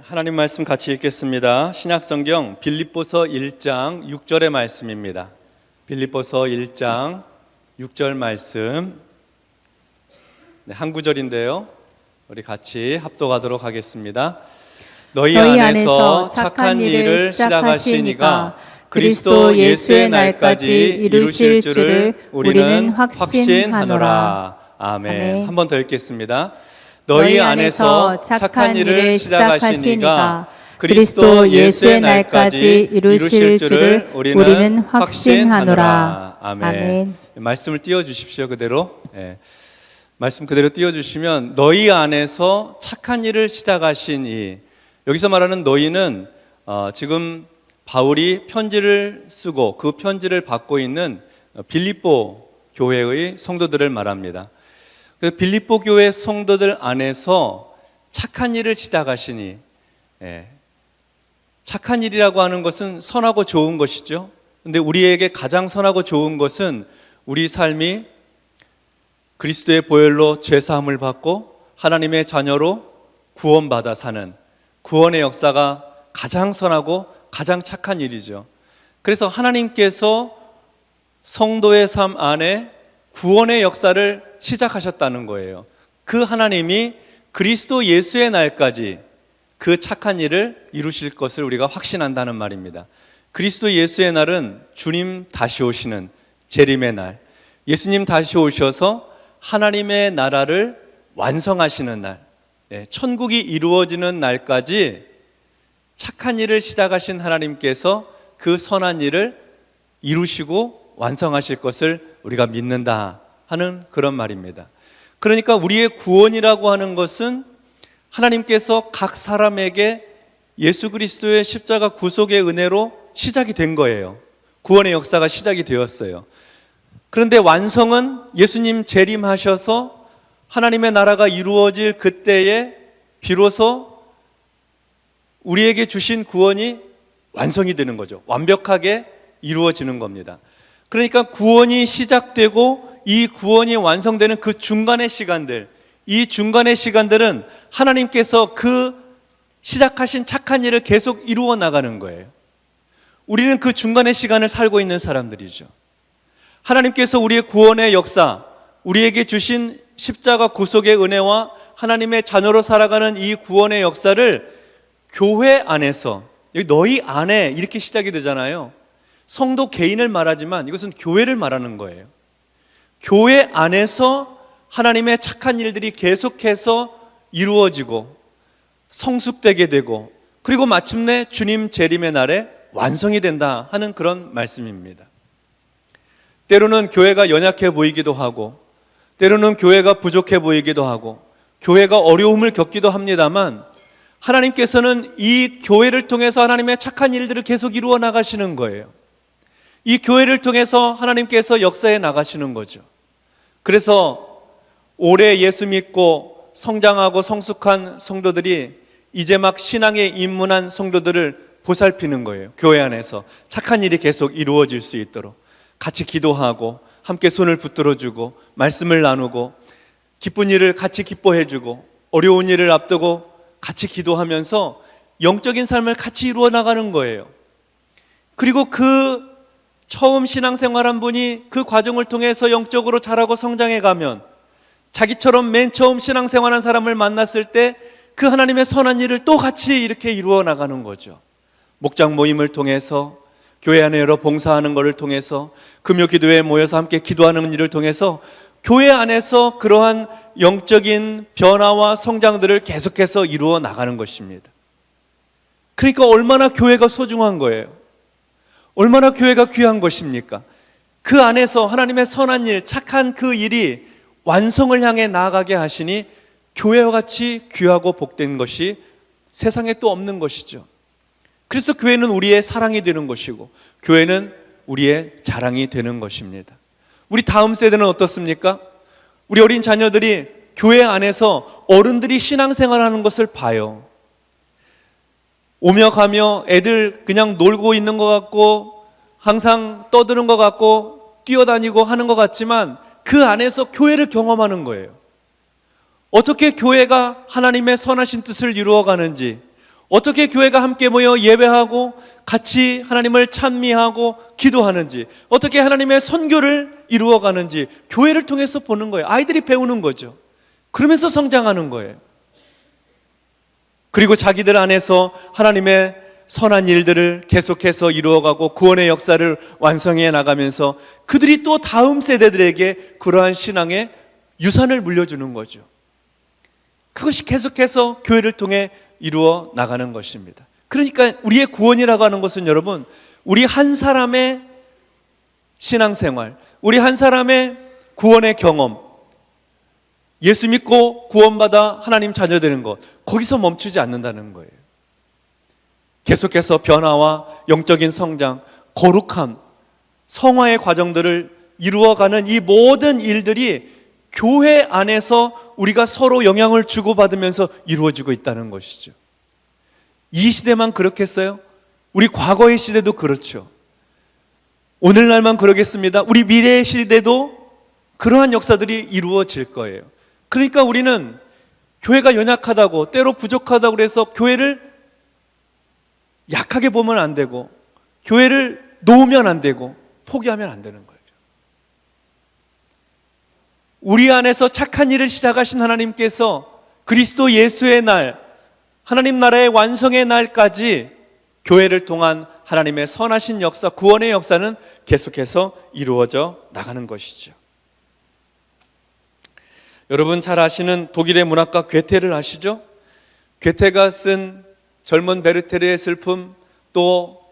하나님 말씀 같이 읽겠습니다. 신약성경 빌립보서 1장 6절의 말씀입니다. 빌립보서 1장 6절 말씀, 한 구절인데요. 우리 같이 합독하도록 하겠습니다. 너희 안에서 착한 일을 시작하신 이가 그리스도 예수의 날까지 이루실 줄을 우리는 확신하노라. 아멘. 한 번 더 읽겠습니다. 너희 안에서 착한 일을 시작하신 이가 그리스도 예수의 날까지 이루실 줄을 우리는 확신하노라. 아멘. 말씀을 띄워주십시오. 그대로. 말씀 그대로 띄워주시면, 너희 안에서 착한 일을 시작하신 이, 여기서 말하는 너희는 지금 바울이 편지를 쓰고 그 편지를 받고 있는 빌립보 교회의 성도들을 말합니다. 그 빌립보 교회 성도들 안에서 착한 일을 시작하시니, 착한 일이라고 하는 것은 선하고 좋은 것이죠. 근데 우리에게 가장 선하고 좋은 것은 우리 삶이 그리스도의 보혈로 죄사함을 받고 하나님의 자녀로 구원받아 사는 구원의 역사가 가장 선하고 가장 착한 일이죠. 그래서 하나님께서 성도의 삶 안에 구원의 역사를 시작하셨다는 거예요. 그 하나님이 그리스도 예수의 날까지 그 착한 일을 이루실 것을 우리가 확신한다는 말입니다. 그리스도 예수의 날은 주님 다시 오시는 재림의 날, 예수님 다시 오셔서 하나님의 나라를 완성하시는 날, 천국이 이루어지는 날까지 착한 일을 시작하신 하나님께서 그 선한 일을 이루시고 완성하실 것을 우리가 믿는다 하는 그런 말입니다. 그러니까 우리의 구원이라고 하는 것은 하나님께서 각 사람에게 예수 그리스도의 십자가 구속의 은혜로 시작이 된 거예요. 구원의 역사가 시작이 되었어요. 그런데 완성은 예수님 재림하셔서 하나님의 나라가 이루어질 그때에 비로소 우리에게 주신 구원이 완성이 되는 거죠. 완벽하게 이루어지는 겁니다. 그러니까 구원이 시작되고 이 구원이 완성되는 그 중간의 시간들, 이 중간의 시간들은 하나님께서 그 시작하신 착한 일을 계속 이루어 나가는 거예요. 우리는 그 중간의 시간을 살고 있는 사람들이죠. 하나님께서 우리의 구원의 역사, 우리에게 주신 십자가 구속의 은혜와 하나님의 자녀로 살아가는 이 구원의 역사를 교회 안에서, 여기 너희 안에 이렇게 시작이 되잖아요. 성도 개인을 말하지만 이것은 교회를 말하는 거예요. 교회 안에서 하나님의 착한 일들이 계속해서 이루어지고 성숙되게 되고, 그리고 마침내 주님 재림의 날에 완성이 된다 하는 그런 말씀입니다. 때로는 교회가 연약해 보이기도 하고, 때로는 교회가 부족해 보이기도 하고, 교회가 어려움을 겪기도 합니다만, 하나님께서는 이 교회를 통해서 하나님의 착한 일들을 계속 이루어 나가시는 거예요. 이 교회를 통해서 하나님께서 역사해 나가시는 거죠. 그래서 오래 예수 믿고 성장하고 성숙한 성도들이 이제 막 신앙에 입문한 성도들을 보살피는 거예요. 교회 안에서 착한 일이 계속 이루어질 수 있도록 같이 기도하고 함께 손을 붙들어주고 말씀을 나누고 기쁜 일을 같이 기뻐해주고 어려운 일을 앞두고 같이 기도하면서 영적인 삶을 같이 이루어 나가는 거예요. 그리고 그 처음 신앙생활한 분이 그 과정을 통해서 영적으로 자라고 성장해 가면 자기처럼 맨 처음 신앙생활한 사람을 만났을 때 그 하나님의 선한 일을 또 같이 이렇게 이루어 나가는 거죠. 목장 모임을 통해서, 교회 안에 여러 봉사하는 것을 통해서, 금요 기도회에 모여서 함께 기도하는 일을 통해서 교회 안에서 그러한 영적인 변화와 성장들을 계속해서 이루어 나가는 것입니다. 그러니까 얼마나 교회가 소중한 거예요. 얼마나 교회가 귀한 것입니까? 그 안에서 하나님의 선한 일, 착한 그 일이 완성을 향해 나아가게 하시니 교회와 같이 귀하고 복된 것이 세상에 또 없는 것이죠. 그래서 교회는 우리의 사랑이 되는 것이고 교회는 우리의 자랑이 되는 것입니다. 우리 다음 세대는 어떻습니까? 우리 어린 자녀들이 교회 안에서 어른들이 신앙생활하는 것을 봐요. 오며 가며 애들 그냥 놀고 있는 것 같고 항상 떠드는 것 같고 뛰어다니고 하는 것 같지만 그 안에서 교회를 경험하는 거예요. 어떻게 교회가 하나님의 선하신 뜻을 이루어가는지, 어떻게 교회가 함께 모여 예배하고 같이 하나님을 찬미하고 기도하는지, 어떻게 하나님의 선교를 이루어가는지 교회를 통해서 보는 거예요. 아이들이 배우는 거죠. 그러면서 성장하는 거예요. 그리고 자기들 안에서 하나님의 선한 일들을 계속해서 이루어가고 구원의 역사를 완성해 나가면서 그들이 또 다음 세대들에게 그러한 신앙의 유산을 물려주는 거죠. 그것이 계속해서 교회를 통해 이루어 나가는 것입니다. 그러니까 우리의 구원이라고 하는 것은 여러분, 우리 한 사람의 신앙생활, 우리 한 사람의 구원의 경험, 예수 믿고 구원받아 하나님 자녀 되는 것, 거기서 멈추지 않는다는 거예요. 계속해서 변화와 영적인 성장, 거룩함, 성화의 과정들을 이루어가는 이 모든 일들이 교회 안에서 우리가 서로 영향을 주고받으면서 이루어지고 있다는 것이죠. 이 시대만 그렇겠어요? 우리 과거의 시대도 그렇죠. 오늘날만 그러겠습니다. 우리 미래의 시대도 그러한 역사들이 이루어질 거예요. 그러니까 우리는 교회가 연약하다고, 때로 부족하다고 그래서 교회를 약하게 보면 안 되고, 교회를 놓으면 안 되고, 포기하면 안 되는 거예요. 우리 안에서 착한 일을 시작하신 하나님께서 그리스도 예수의 날, 하나님 나라의 완성의 날까지 교회를 통한 하나님의 선하신 역사, 구원의 역사는 계속해서 이루어져 나가는 것이죠. 여러분 잘 아시는 독일의 문학가 괴테를 아시죠? 괴테가 쓴 젊은 베르테르의 슬픔, 또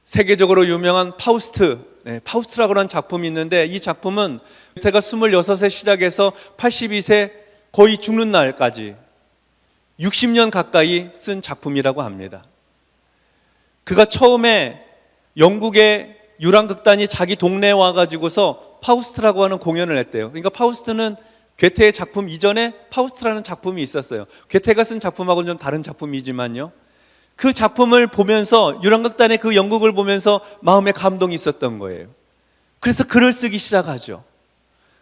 세계적으로 유명한 파우스트, 파우스트라고 하는 작품이 있는데, 이 작품은 괴테가 26세 시작해서 82세 거의 죽는 날까지 60년 가까이 쓴 작품이라고 합니다. 그가 처음에 영국의 유랑극단이 자기 동네에 와가지고서 파우스트라고 하는 공연을 했대요. 그러니까 파우스트는 괴테의 작품 이전에 파우스트라는 작품이 있었어요. 괴테가 쓴 작품하고는 좀 다른 작품이지만요, 그 작품을 보면서, 유랑극단의 그 연극을 보면서 마음에 감동이 있었던 거예요. 그래서 글을 쓰기 시작하죠.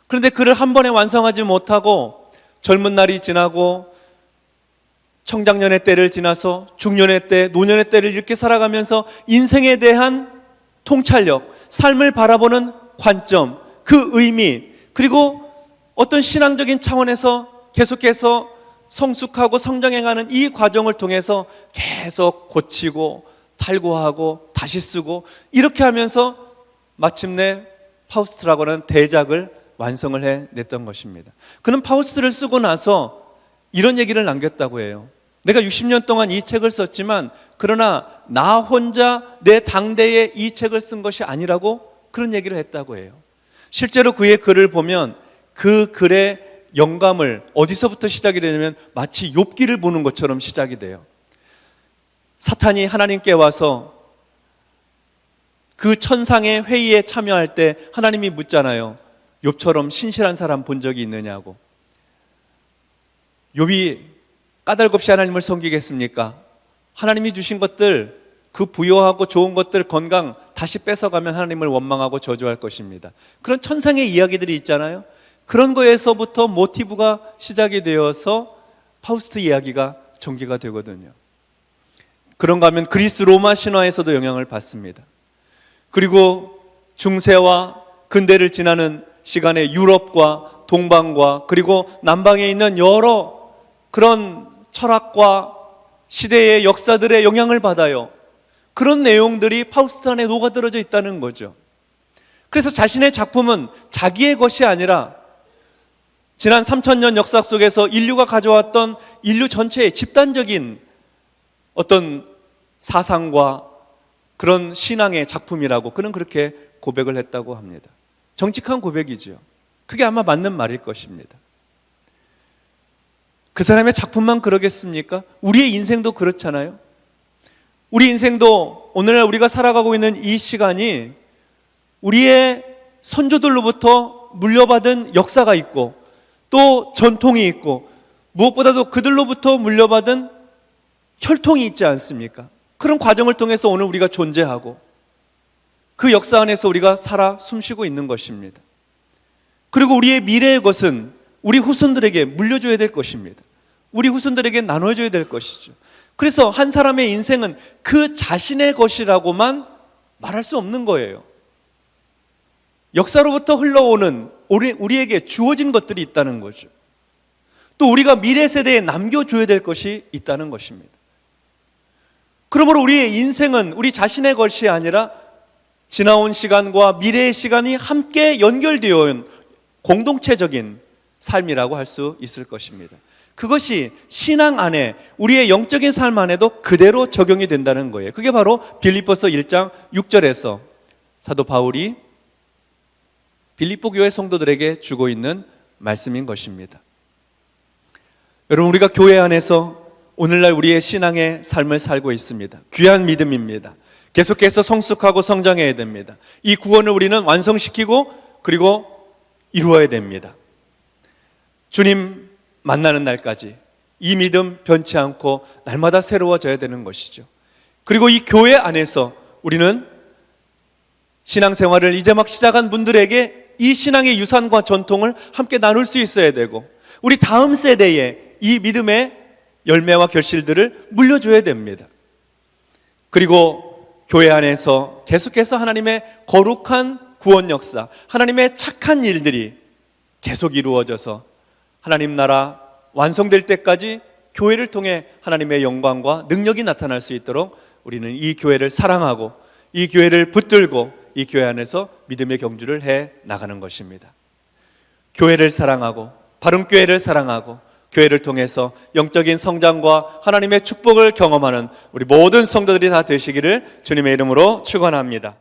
그런데 글을 한 번에 완성하지 못하고 젊은 날이 지나고 청장년의 때를 지나서 중년의 때, 노년의 때를 이렇게 살아가면서 인생에 대한 통찰력, 삶을 바라보는 관점, 그 의미, 그리고 어떤 신앙적인 차원에서 계속해서 성숙하고 성장해가는 이 과정을 통해서 계속 고치고 탈고하고 다시 쓰고 이렇게 하면서 마침내 파우스트라고 하는 대작을 완성을 해냈던 것입니다. 그는 파우스트를 쓰고 나서 이런 얘기를 남겼다고 해요. 내가 60년 동안 이 책을 썼지만 그러나 나 혼자 내 당대에 이 책을 쓴 것이 아니라고 그런 얘기를 했다고 해요. 실제로 그의 글을 보면 그 글의 영감을 어디서부터 시작이 되냐면 마치 욥기를 보는 것처럼 시작이 돼요. 사탄이 하나님께 와서 그 천상의 회의에 참여할 때 하나님이 묻잖아요. 욥처럼 신실한 사람 본 적이 있느냐고. 욥이 까닭없이 하나님을 섬기겠습니까? 하나님이 주신 것들, 그 부요하고 좋은 것들, 건강 다시 뺏어가면 하나님을 원망하고 저주할 것입니다. 그런 천상의 이야기들이 있잖아요. 그런 거에서부터 모티브가 시작이 되어서 파우스트 이야기가 전개가 되거든요. 그런가 하면 그리스 로마 신화에서도 영향을 받습니다. 그리고 중세와 근대를 지나는 시간에 유럽과 동방과 그리고 남방에 있는 여러 그런 철학과 시대의 역사들의 영향을 받아요. 그런 내용들이 파우스트 안에 녹아들어져 있다는 거죠. 그래서 자신의 작품은 자기의 것이 아니라 지난 3000년 역사 속에서 인류가 가져왔던 인류 전체의 집단적인 어떤 사상과 그런 신앙의 작품이라고 그는 그렇게 고백을 했다고 합니다. 정직한 고백이죠. 그게 아마 맞는 말일 것입니다. 그 사람의 작품만 그러겠습니까? 우리의 인생도 그렇잖아요. 우리 인생도 오늘날 우리가 살아가고 있는 이 시간이 우리의 선조들로부터 물려받은 역사가 있고 또 전통이 있고 무엇보다도 그들로부터 물려받은 혈통이 있지 않습니까? 그런 과정을 통해서 오늘 우리가 존재하고 그 역사 안에서 우리가 살아 숨쉬고 있는 것입니다. 그리고 우리의 미래의 것은 우리 후손들에게 물려줘야 될 것입니다. 우리 후손들에게 나눠줘야 될 것이죠. 그래서 한 사람의 인생은 그 자신의 것이라고만 말할 수 없는 거예요. 역사로부터 흘러오는 우리에게 주어진 것들이 있다는 거죠. 또 우리가 미래 세대에 남겨줘야 될 것이 있다는 것입니다. 그러므로 우리의 인생은 우리 자신의 것이 아니라 지나온 시간과 미래의 시간이 함께 연결되어 온 공동체적인 삶이라고 할 수 있을 것입니다. 그것이 신앙 안에, 우리의 영적인 삶 안에도 그대로 적용이 된다는 거예요. 그게 바로 빌립보서 1장 6절에서 사도 바울이 빌립보 교회 성도들에게 주고 있는 말씀인 것입니다. 여러분, 우리가 교회 안에서 오늘날 우리의 신앙의 삶을 살고 있습니다. 귀한 믿음입니다. 계속해서 성숙하고 성장해야 됩니다. 이 구원을 우리는 완성시키고 그리고 이루어야 됩니다. 주님 만나는 날까지 이 믿음 변치 않고 날마다 새로워져야 되는 것이죠. 그리고 이 교회 안에서 우리는 신앙생활을 이제 막 시작한 분들에게 이 신앙의 유산과 전통을 함께 나눌 수 있어야 되고, 우리 다음 세대에 이 믿음의 열매와 결실들을 물려줘야 됩니다. 그리고 교회 안에서 계속해서 하나님의 거룩한 구원 역사, 하나님의 착한 일들이 계속 이루어져서 하나님 나라 완성될 때까지 교회를 통해 하나님의 영광과 능력이 나타날 수 있도록 우리는 이 교회를 사랑하고 이 교회를 붙들고 이 교회 안에서 믿음의 경주를 해 나가는 것입니다. 교회를 사랑하고 바른 교회를 사랑하고 교회를 통해서 영적인 성장과 하나님의 축복을 경험하는 우리 모든 성도들이 다 되시기를 주님의 이름으로 축원합니다.